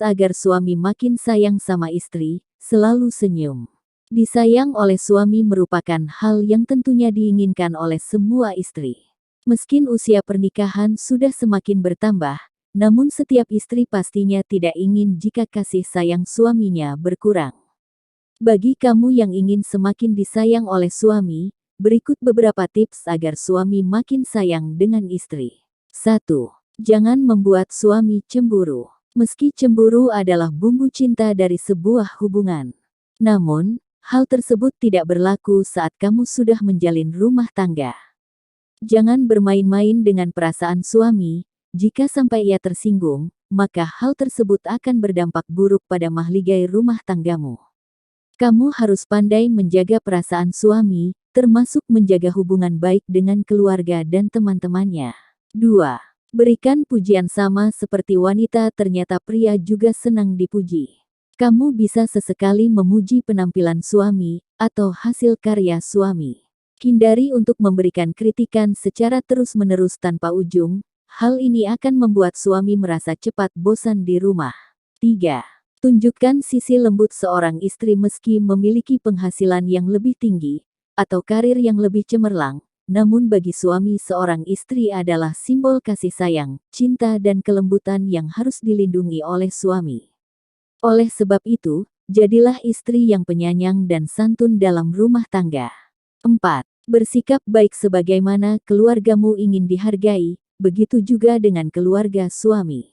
Tips agar suami makin sayang sama istri, selalu senyum. Disayang oleh suami merupakan hal yang tentunya diinginkan oleh semua istri. Meski usia pernikahan sudah semakin bertambah, namun setiap istri pastinya tidak ingin jika kasih sayang suaminya berkurang. Bagi kamu yang ingin semakin disayang oleh suami, berikut beberapa tips agar suami makin sayang dengan istri. 1. Jangan membuat suami cemburu. Meski cemburu adalah bumbu cinta dari sebuah hubungan. Namun, hal tersebut tidak berlaku saat kamu sudah menjalin rumah tangga. Jangan bermain-main dengan perasaan suami, jika sampai ia tersinggung, maka hal tersebut akan berdampak buruk pada mahligai rumah tanggamu. Kamu harus pandai menjaga perasaan suami, termasuk menjaga hubungan baik dengan keluarga dan teman-temannya. 2. Berikan pujian sama seperti wanita, ternyata pria juga senang dipuji. Kamu bisa sesekali memuji penampilan suami, atau hasil karya suami. Hindari untuk memberikan kritikan secara terus-menerus tanpa ujung, hal ini akan membuat suami merasa cepat bosan di rumah. 3. Tunjukkan sisi lembut seorang istri meski memiliki penghasilan yang lebih tinggi, atau karir yang lebih cemerlang, namun bagi suami seorang istri adalah simbol kasih sayang, cinta dan kelembutan yang harus dilindungi oleh suami. Oleh sebab itu, jadilah istri yang penyayang dan santun dalam rumah tangga. 4. Bersikap baik sebagaimana keluargamu ingin dihargai, begitu juga dengan keluarga suami.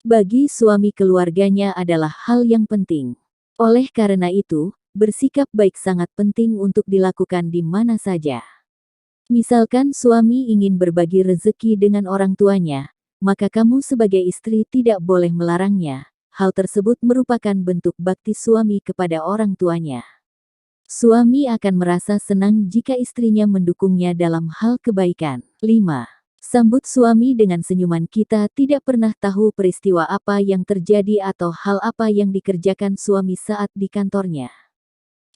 Bagi suami keluarganya adalah hal yang penting. Oleh karena itu, bersikap baik sangat penting untuk dilakukan di mana saja. Misalkan suami ingin berbagi rezeki dengan orang tuanya, maka kamu sebagai istri tidak boleh melarangnya. Hal tersebut merupakan bentuk bakti suami kepada orang tuanya. Suami akan merasa senang jika istrinya mendukungnya dalam hal kebaikan. 5. Sambut suami dengan senyuman. Kita tidak pernah tahu peristiwa apa yang terjadi atau hal apa yang dikerjakan suami saat di kantornya.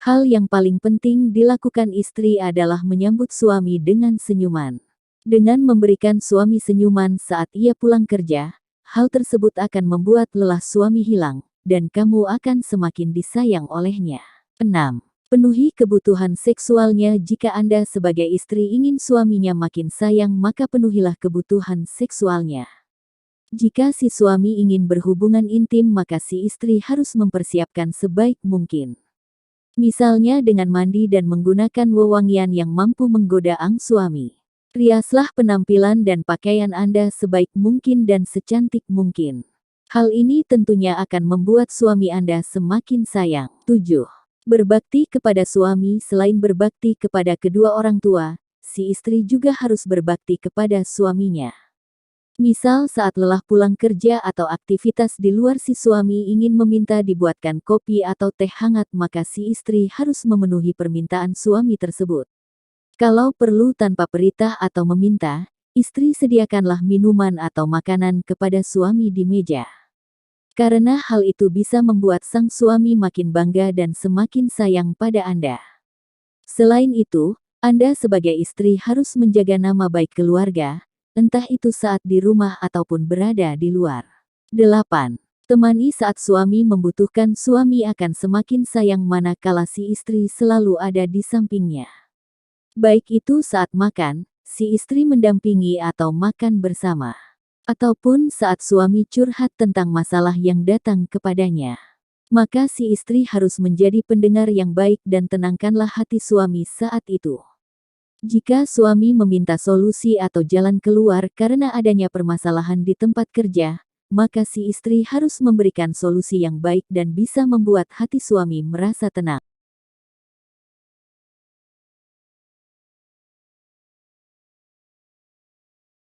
Hal yang paling penting dilakukan istri adalah menyambut suami dengan senyuman. Dengan memberikan suami senyuman saat ia pulang kerja, hal tersebut akan membuat lelah suami hilang, dan kamu akan semakin disayang olehnya. 6. Penuhi kebutuhan seksualnya. Jika Anda sebagai istri ingin suaminya makin sayang, maka penuhilah kebutuhan seksualnya. Jika si suami ingin berhubungan intim, maka si istri harus mempersiapkan sebaik mungkin. Misalnya dengan mandi dan menggunakan wewangian yang mampu menggoda ang suami. Riaslah penampilan dan pakaian Anda sebaik mungkin dan secantik mungkin. Hal ini tentunya akan membuat suami Anda semakin sayang. 7. Berbakti kepada suami. Selain berbakti kepada kedua orang tua, si istri juga harus berbakti kepada suaminya. Misal saat lelah pulang kerja atau aktivitas di luar, si suami ingin meminta dibuatkan kopi atau teh hangat, maka si istri harus memenuhi permintaan suami tersebut. Kalau perlu tanpa perintah atau meminta, istri sediakanlah minuman atau makanan kepada suami di meja. Karena hal itu bisa membuat sang suami makin bangga dan semakin sayang pada Anda. Selain itu, Anda sebagai istri harus menjaga nama baik keluarga, entah itu saat di rumah ataupun berada di luar. 8. Temani saat suami membutuhkan. Suami akan semakin sayang manakala si istri selalu ada di sampingnya. Baik itu saat makan, si istri mendampingi atau makan bersama. Ataupun saat suami curhat tentang masalah yang datang kepadanya. Maka si istri harus menjadi pendengar yang baik dan tenangkanlah hati suami saat itu. Jika suami meminta solusi atau jalan keluar karena adanya permasalahan di tempat kerja, maka si istri harus memberikan solusi yang baik dan bisa membuat hati suami merasa tenang.